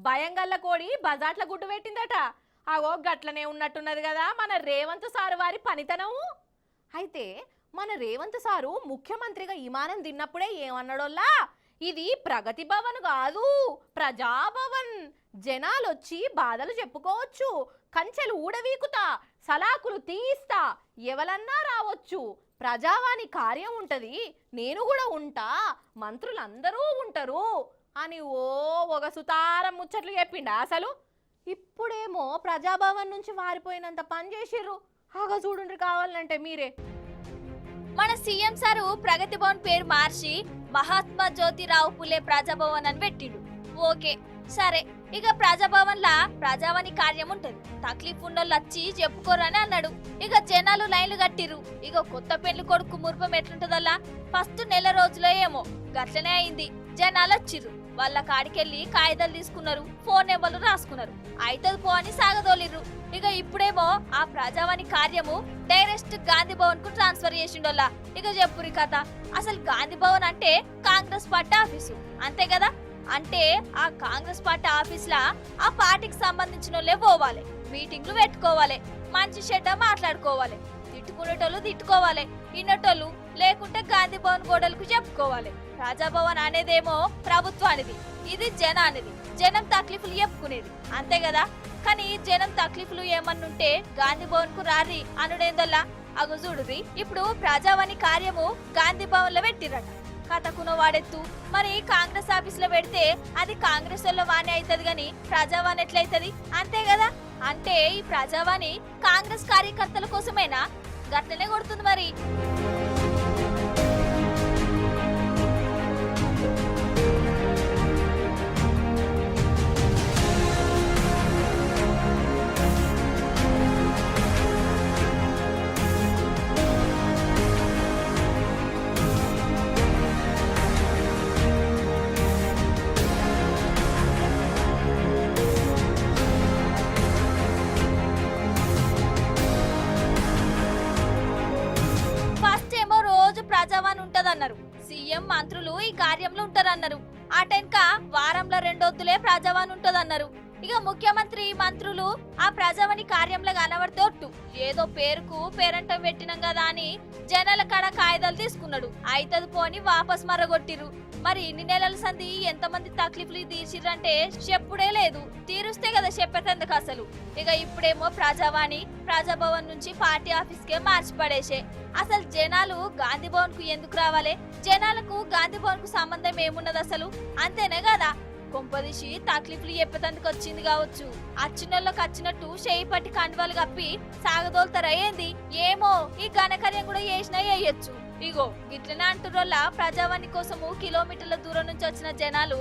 భయంగల్ల కోడి బజాట్ల గుడ్డు పెట్టిందట. అగో గట్లనే ఉన్నట్టున్నది కదా మన రేవంత్ సారు వారి పనితనం. అయితే మన రేవంత్ సారు ముఖ్యమంత్రిగా విమానం తిన్నప్పుడే ఏమన్నాడోల్లా, ఇది ప్రగతి భవన్ కాదు ప్రజాభవన్, జనాలొచ్చి బాధలు చెప్పుకోవచ్చు, కంచెలు ఊడవీకుతా, సలాకులు తీయిస్తా, ఎవలన్నా రావచ్చు, ప్రజావాణి కార్యం ఉంటది, నేను కూడా ఉంటా, మంత్రులందరూ ఉంటారు అని ఒక సుతారం ముచ్చట్లు చెప్పిండా అసలు. ఇప్పుడేమో ప్రజాభవన్ నుంచి వారిపోయినంత పని చేసిర్రు. ఆగా చూడుండ్రి కావాలంటే మీరే. మన సీఎం సారు ప్రగతి భవన్ పేరు మార్చి మహాత్మా జ్యోతిరావు పులే ప్రజాభవన్ అని పెట్టిండు. ఓకే సరే, ఇక ప్రజాభవన్ లా ప్రజావాణి కార్యం ఉంటది, తక్లీఫ్ ఉన్నోళ్ళు వచ్చి చెప్పుకోరని అన్నాడు. ఇక జనాలు లైన్లు కట్టిర్రు. ఇక కొత్త పెళ్లి కొడుకు మురిపం ఎట్లుంటదల్లా, ఫస్ట్ నెల రోజులో ఏమో గట్లనే అయింది. జనాలు వచ్చిర్రు, వాళ్ళ కాడికెళ్ళి కాగితాలు తీసుకున్నారు, ఫోన్ నెంబర్లు రాసుకున్నారు, అయితది పో అని సాగదోలిర్రు. ఇక ఇప్పుడేమో ఆ ప్రజావాణి కార్యము డైరెక్ట్ గాంధీ భవన్ కు ట్రాన్స్ఫర్ చేసిండోల్లా. ఇక చెప్పురి కథ. అసలు గాంధీ భవన్ అంటే కాంగ్రెస్ పార్టీ ఆఫీసు అంతే కదా. అంటే ఆ కాంగ్రెస్ పార్టీ ఆఫీస్ లా ఆ పార్టీకి సంబంధించిన వాళ్ళే పోవాలి, మీటింగ్లు పెట్టుకోవాలి, మంచి చెడ్డ మాట్లాడుకోవాలి, తిట్టుకునేటోళ్ళు తిట్టుకోవాలి, విన్నటోళ్ళు లేకుంటే గాంధీ భవన్ గోడలకు చెప్పుకోవాలి. ప్రజాభవన్ అనేదేమో ప్రభుత్వానిది, ఇది జనానిది, జనం తక్లీఫులు చెప్పుకునేది అంతే కదా. కానీ జనం తక్లీఫులు ఏమన్నుంటే గాంధీ భవన్ కు రారి అనుడేందల్లా. అగు చూడుది, ఇప్పుడు ప్రజావాణి కార్యము గాంధీ భవన్ లో పెట్టిరట. కథకునో వాడెత్తు. మరి కాంగ్రెస్ ఆఫీస్ లో పెడితే అది కాంగ్రెస్ లో వాణి అవుతుంది గాని ప్రజావాణి ఎట్లయితది అంతే కదా. అంటే ఈ ప్రజావాణి కాంగ్రెస్ కార్యకర్తల కోసమేనా? గట్లనే కొడుతుంది మరి. ప్రజావాణి ఉంటదన్నారు సీఎం, మంత్రులు ఈ కార్యంలో ఉంటారన్నారు. అటెన్క వారంలో రెండొద్దులే ప్రజావాణి ఉంటదన్నారు. ఇక ముఖ్యమంత్రి మంత్రులు ఆ ప్రజావాణి కార్యంలో కనబడితే ఏదో పేరుకు పేరంటం పెట్టినాం కదా అని జనాల కాడ కాయిదాలు తీసుకున్నాడు, అయితది పోని వాపస్ మరగొట్టిరు. మరి ఇన్ని నెలల సంది ఎంతమంది తక్లీఫ్లు తీర్చిర్రంటే చెప్పుడే లేదు, తీరుస్తే కదా చెప్పేందుకు అసలు. ఇక ఇప్పుడేమో ప్రజావాణి ప్రజాభవన్ నుంచి పార్టీ ఆఫీస్ కే మార్చి పడేసే. అసలు జనాలు గాంధీ భవన్ కు ఎందుకు రావాలి? జనాలకు గాంధీ భవన్ కు సంబంధం ఏమున్నది అసలు? అంతేనే కదా. కొంపదీసి తక్లీఫ్లు చెప్పేందుకు వచ్చింది కావచ్చు. అచ్చినోళ్ళకి వచ్చినట్టు చేయి పట్టి కండువాలు కప్పి సాగదోలుతారా ఏంది? ఏమో ఈ ఘనకార్యం కూడా చేసినా వేయొచ్చు. ఇగో గిట్లనే అంటురోళ్ళ ప్రజావాణి కోసము కిలోమీటర్ల దూరం నుంచి వచ్చిన జనాలు